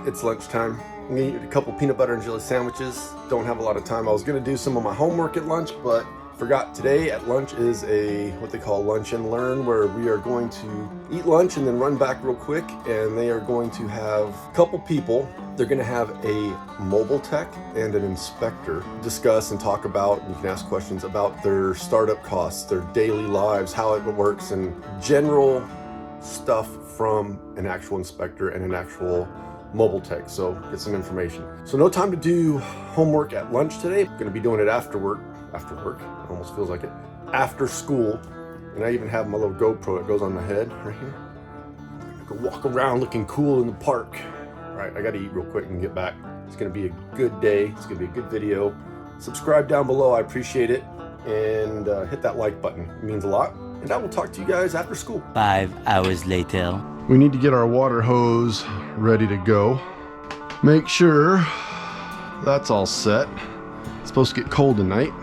It's lunchtime. I'm gonna eat a couple peanut butter and jelly sandwiches. Don't have a lot of time. I was gonna do some of my homework at lunch, but forgot. Today at lunch is what they call lunch and learn, where we are going to eat lunch and then run back real quick, and they are going to have a couple people. They're gonna have a mobile tech and an inspector discuss and talk about, and you can ask questions about their startup costs, their daily lives, how it works, and general stuff from an actual inspector and an actual mobile tech. So get some information. So no time to do homework at lunch today. I'm gonna be doing it after work, almost feels like it, after school. And I even have my little GoPro that goes on my head right here. I can walk around looking cool in the park. All right, I gotta eat real quick and get back. It's gonna be a good day. It's gonna be a good video. Subscribe down below, I appreciate it. And hit that like button, it means a lot. And I will talk to you guys after school. 5 hours later. We need to get our water hose ready to go. Make sure that's all set. It's supposed to get cold tonight.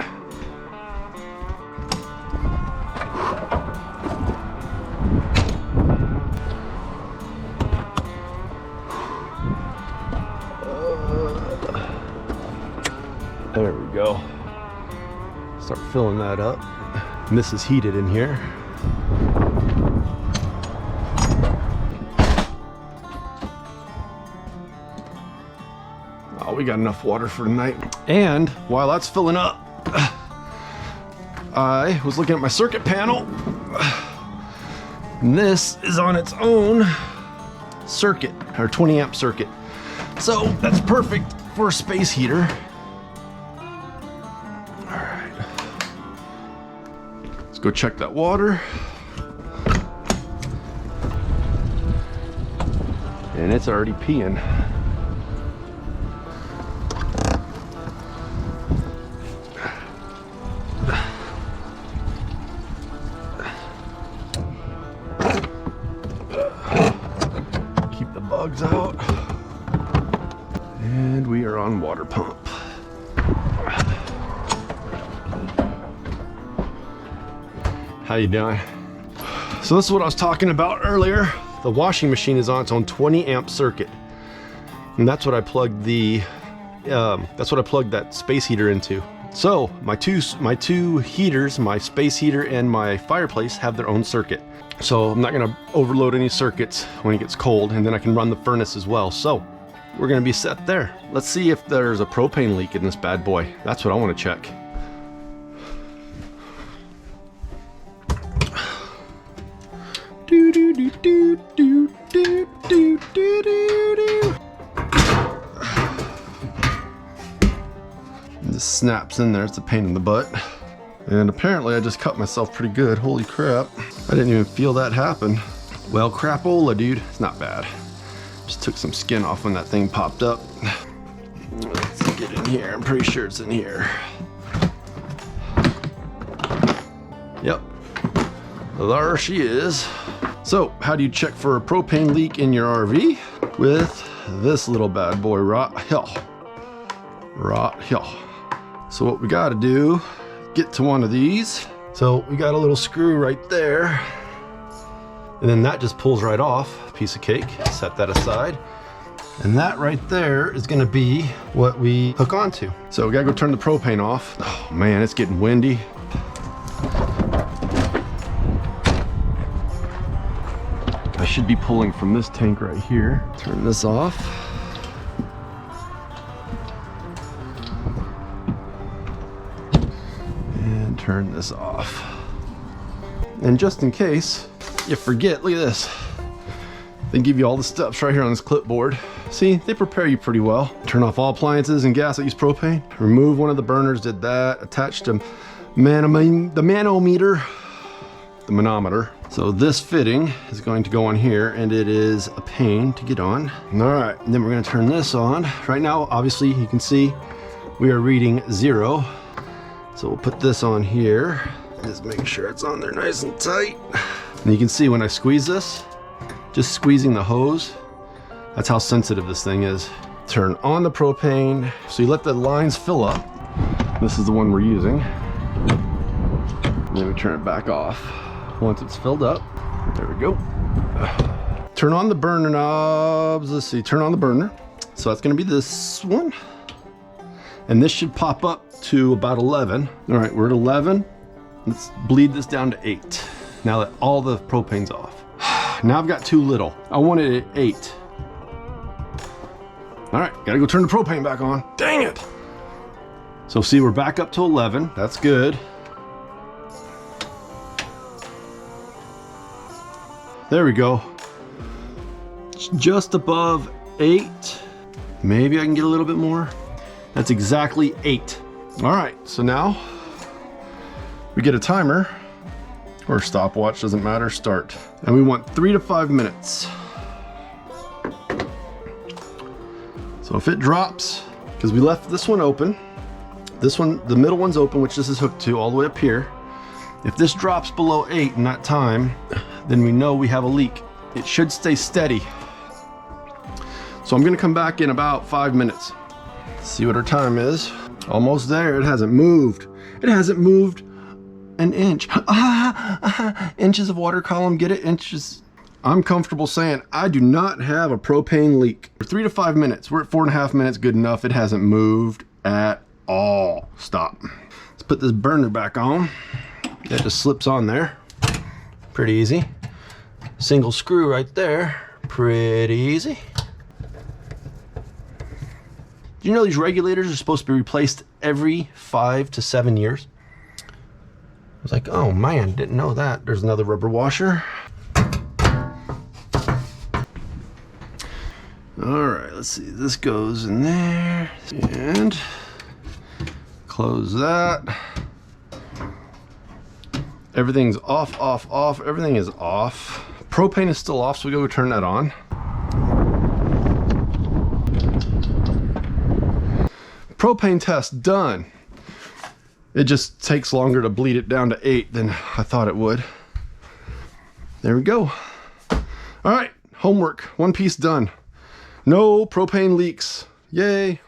There we go. Start filling that up. And this is heated in here. Oh, we got enough water for tonight. And while that's filling up, I was looking at my circuit panel. And this is on its own circuit, or 20 amp circuit. So that's perfect for a space heater. Go check that water. And it's already peeing. Keep the bugs out. And we are on water pump. How you doing? So this is what I was talking about earlier. The washing machine is on its own 20 amp circuit, and that's what I plugged that space heater into. So my two heaters, my space heater and my fireplace, have their own circuit. So I'm not gonna overload any circuits when it gets cold, and then I can run the furnace as well. So we're gonna be set there. Let's see if there's a propane leak in this bad boy. That's what I want to check. This snaps in there, it's a pain in the butt. And apparently I just cut myself pretty good. Holy crap. I didn't even feel that happen. Well, crapola, dude. It's not bad. Just took some skin off when that thing popped up. Let's get in here. I'm pretty sure it's in here. Yep. There she is. So, how do you check for a propane leak in your RV? With this little bad boy right here. Right here. So what we gotta do, get to one of these. So we got a little screw right there. And then that just pulls right off. Piece of cake, set that aside. And that right there is gonna be what we hook onto. So we gotta go turn the propane off. Oh man, it's getting windy. I should be pulling from this tank right here. Turn this off. And turn this off. And just in case you forget, look at this. They give you all the steps right here on this clipboard. See, they prepare you pretty well. Turn off all appliances and gas that use propane. Remove one of the burners, did that. Attach to the manometer. So this fitting is going to go on here, and it is a pain to get on. All right, and then we're gonna turn this on. Right now, obviously, you can see we are reading 0. So we'll put this on here. Just make sure it's on there nice and tight. And you can see when I squeeze this, just squeezing the hose, that's how sensitive this thing is. Turn on the propane. So you let the lines fill up. This is the one we're using. And then we turn it back off. Once it's filled up, there we go. Turn on the burner knobs. Let's see, turn on the burner. So that's gonna be this one. And this should pop up to about 11. All right, we're at 11. Let's bleed this down to 8. Now that all the propane's off. Now I've got too little. I want it at 8. All right, gotta go turn the propane back on. Dang it. So see, we're back up to 11. That's good. There we go. It's just above 8. Maybe I can get a little bit more. That's exactly 8. All right, so now we get a timer or stopwatch, doesn't matter, start. And we want 3 to 5 minutes. So if it drops, because we left this one open, this one, the middle one's open, which this is hooked to all the way up here. If this drops below 8 in that time, then we know we have a leak. It should stay steady. So I'm gonna come back in about 5 minutes. See what our time is. Almost there, it hasn't moved. It hasn't moved an inch. Inches of water column, get it? Inches. I'm comfortable saying I do not have a propane leak. 3 to 5 minutes, we're at 4.5 minutes, good enough. It hasn't moved at all. Stop. Let's put this burner back on. That just slips on there. Pretty easy. Single screw right there. Pretty easy. Do you know these regulators are supposed to be replaced every 5 to 7 years? I was like, oh man, didn't know that. There's another rubber washer. All right, let's see. This goes in there and close that. Everything's off, off, off. Everything is off. Propane is still off, so we go turn that on. Propane test done. It just takes longer to bleed it down to 8 than I thought it would. There we go. All right, homework, one piece done. No propane leaks. Yay.